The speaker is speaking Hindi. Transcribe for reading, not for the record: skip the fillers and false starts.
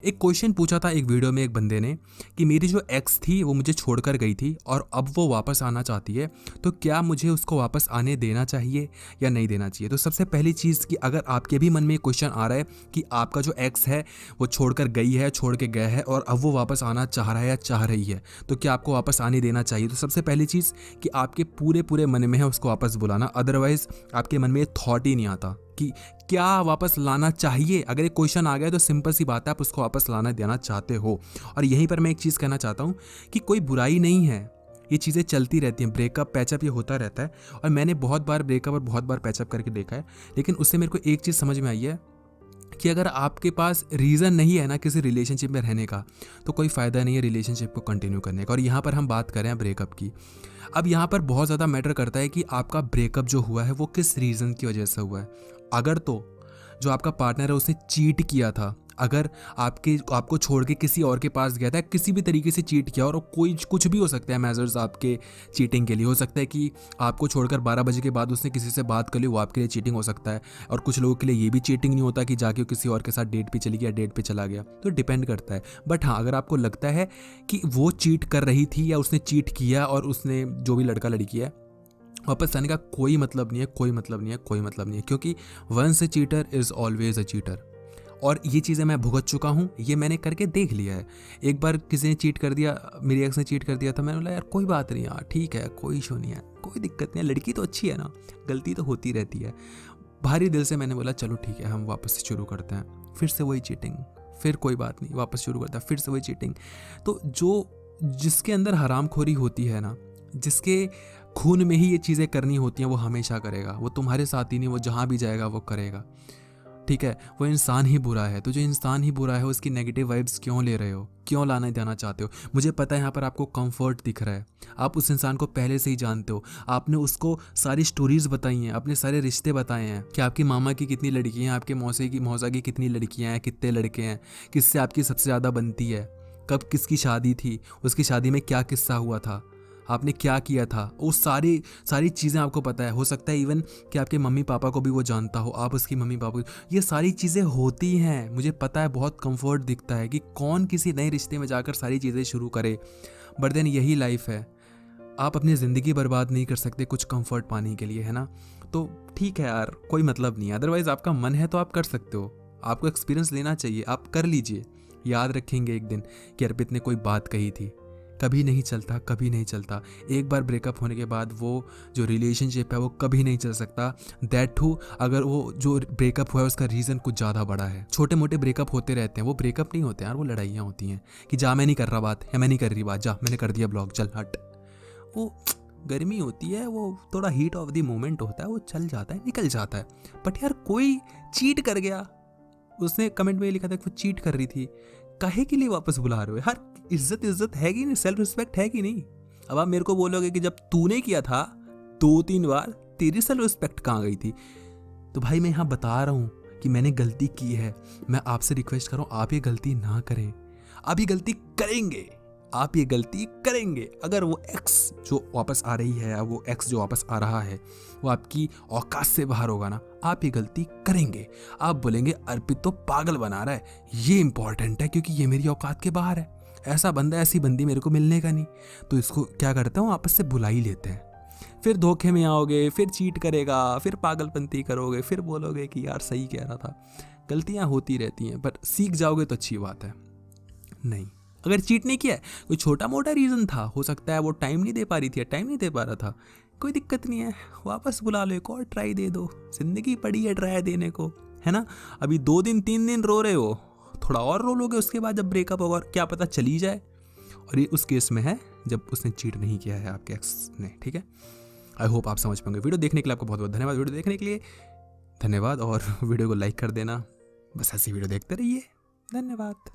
एक क्वेश्चन पूछा था एक वीडियो में एक बंदे ने कि मेरी जो एक्स थी वो मुझे छोड़कर गई थी और अब वो वापस आना चाहती है, तो क्या मुझे उसको वापस आने देना चाहिए या नहीं देना चाहिए। तो सबसे पहली चीज़ कि अगर आपके भी मन में एक क्वेश्चन आ रहा है कि आपका जो एक्स है वो छोड़कर गई है, छोड़ के गया है और अब वो वापस आना चाह रहा है या चाह रही है, तो क्या आपको वापस आने देना चाहिए। तो सबसे पहली चीज़ कि आपके पूरे पूरे मन में है उसको वापस बुलाना, अदरवाइज़ आपके मन में ये थॉट ही नहीं आता कि क्या वापस लाना चाहिए। अगर एक क्वेश्चन आ गया तो सिंपल सी बात है, आप उसको वापस लाना देना चाहते हो। और यहीं पर मैं एक चीज़ कहना चाहता हूँ कि कोई बुराई नहीं है, ये चीज़ें चलती रहती हैं, ब्रेकअप पैचअप ये होता रहता है और मैंने बहुत बार ब्रेकअप और बहुत बार पैचअप करके देखा है। लेकिन उससे मेरे को एक चीज़ समझ में आई है कि अगर आपके पास रीज़न नहीं है ना किसी रिलेशनशिप में रहने का, तो कोई फ़ायदा नहीं है रिलेशनशिप को कंटिन्यू करने का। और यहाँ पर हम बात करें ब्रेकअप की। अब यहाँ पर बहुत ज़्यादा मैटर करता है कि आपका ब्रेकअप जो हुआ है वो किस रीज़न की वजह से हुआ है। अगर तो जो आपका पार्टनर है उसने चीट किया था, अगर आपको छोड़ के किसी और के पास गया था, किसी भी तरीके से चीट किया, और कोई कुछ भी हो सकता है मेजर्स आपके चीटिंग के लिए। हो सकता है कि आपको छोड़कर 12 बजे के बाद उसने किसी से बात कर ली, वो आपके लिए चीटिंग हो सकता है। और कुछ लोगों के लिए ये भी चीटिंग नहीं होता कि जाके वो किसी और के साथ डेट पे चली गया, डेट पे चला गया, तो डिपेंड करता है। बट हाँ, अगर आपको लगता है कि वो चीट कर रही थी या उसने चीट किया और उसने जो भी लड़का लड़की है, वापस आने का कोई मतलब नहीं है, कोई मतलब नहीं है, कोई मतलब नहीं है, क्योंकि once a cheater is always a cheater. और ये चीज़ें मैं भुगत चुका हूँ, ये मैंने करके देख लिया है। एक बार किसी ने चीट कर दिया, मेरी एक्स ने चीट कर दिया था, मैंने बोला यार कोई बात नहीं यार, ठीक है, कोई इशू नहीं है, कोई दिक्कत नहीं है, लड़की तो अच्छी है ना, गलती तो होती रहती है। भारी दिल से मैंने बोला चलो ठीक है, हम वापस से शुरू करते हैं। फिर से वही चीटिंग, फिर कोई बात नहीं, वापस शुरू करता है, फिर से वही चीटिंग। तो जिसके अंदर हरामखोरी होती है ना, जिसके खून में ही ये चीज़ें करनी होती हैं, वो हमेशा करेगा। वो तुम्हारे साथ ही नहीं, वो जहाँ भी जाएगा वो करेगा, ठीक है। वो इंसान ही बुरा है, तो जो इंसान ही बुरा है उसकी नेगेटिव वाइब्स क्यों ले रहे हो, क्यों लाना देना चाहते हो। मुझे पता है यहाँ पर आपको कंफर्ट दिख रहा है, आप उस इंसान को पहले से ही जानते हो, आपने उसको सारी स्टोरीज बताई हैं, अपने सारे रिश्ते बताए हैं कि आपकी मामा की कितनी लड़कियाँ हैं, आपके मौसा की कितनी लड़कियाँ हैं, कितने लड़के हैं, किससे आपकी सबसे ज़्यादा बनती है, कब किसकी शादी थी, उसकी शादी में क्या किस्सा हुआ था, आपने क्या किया था, वो सारी सारी चीज़ें आपको पता है। हो सकता है इवन कि आपके मम्मी पापा को भी वो जानता हो, आप उसकी मम्मी पापा को, ये सारी चीज़ें होती हैं। मुझे पता है, बहुत कंफर्ट दिखता है कि कौन किसी नए रिश्ते में जाकर सारी चीज़ें शुरू करे, बट देन यही लाइफ है, आप अपनी ज़िंदगी बर्बाद नहीं कर सकते कुछ कंफर्ट पाने के लिए, है ना। तो ठीक है यार, कोई मतलब नहीं है, अदरवाइज़ आपका मन है तो आप कर सकते हो, आपको एक्सपीरियंस लेना चाहिए, आप कर लीजिए। याद रखेंगे एक दिन कि अर्पित ने कोई बात कही थी, कभी नहीं चलता, कभी नहीं चलता। एक बार ब्रेकअप होने के बाद वो जो रिलेशनशिप है वो कभी नहीं चल सकता। दैट टू अगर वो जो ब्रेकअप हुआ है उसका रीज़न कुछ ज़्यादा बड़ा है। छोटे मोटे ब्रेकअप होते रहते हैं, वो ब्रेकअप नहीं होते यार, वो लड़ाइयाँ होती हैं कि जा मैं नहीं कर रहा बात, या मैं नहीं कर रही बात, जा मैंने कर दिया ब्लॉक, चल हट। वो गर्मी होती है, वो थोड़ा हीट ऑफ द मोमेंट होता है, वो चल जाता है, निकल जाता है। बट यार कोई चीट कर गया, उसने कमेंट में लिखा था कि वो चीट कर रही थी, काहे के लिए वापस बुला रहे हो यार। इज्जत है कि नहीं, सेल्फ रिस्पेक्ट है कि नहीं। अब आप मेरे को बोलोगे कि जब तूने किया था 2-3 बार, तेरी सेल्फ रिस्पेक्ट कहाँ गई थी। तो भाई मैं यहाँ बता रहा हूँ कि मैंने गलती की है, मैं आपसे रिक्वेस्ट कर रहा हूँ आप ये गलती ना करें। आप ये गलती करेंगे, आप ये गलती करेंगे अगर वो एक्स जो वापस आ रही है, वो एक्स जो वापस आ रहा है वो आपकी औकात से बाहर होगा ना, आप ये गलती करेंगे। आप बोलेंगे अर्पित तो पागल बना रहा है, ये इंपॉर्टेंट है क्योंकि ये मेरी औकात के बाहर है, ऐसा बंदा ऐसी बंदी मेरे को मिलने का नहीं, तो इसको क्या करता हूँ आपस से बुला ही लेते हैं। फिर धोखे में आओगे, फिर चीट करेगा, फिर पागलपंती करोगे, फिर बोलोगे कि यार सही कह रहा था। गलतियाँ होती रहती हैं, पर सीख जाओगे तो अच्छी बात है। नहीं, अगर चीट नहीं किया है, कोई छोटा मोटा रीज़न था, हो सकता है वो टाइम नहीं दे पा रही थी या टाइम नहीं दे पा रहा था, कोई दिक्कत नहीं है, वापस बुला लो, एक और ट्राई दे दो, जिंदगी पड़ी है ट्राई देने को, है ना। अभी 2 दिन 3 दिन रो रहे हो, थोड़ा और रो लोगे, उसके बाद जब ब्रेकअप होगा क्या पता चली जाए। और ये उस केस में है जब उसने चीट नहीं किया है आपके एक्स ने, ठीक है। आई होप आप समझ पाएंगे। वीडियो देखने के लिए आपको बहुत बहुत धन्यवाद, वीडियो देखने के लिए धन्यवाद, और वीडियो को लाइक कर देना। बस ऐसी वीडियो देखते रहिए, धन्यवाद।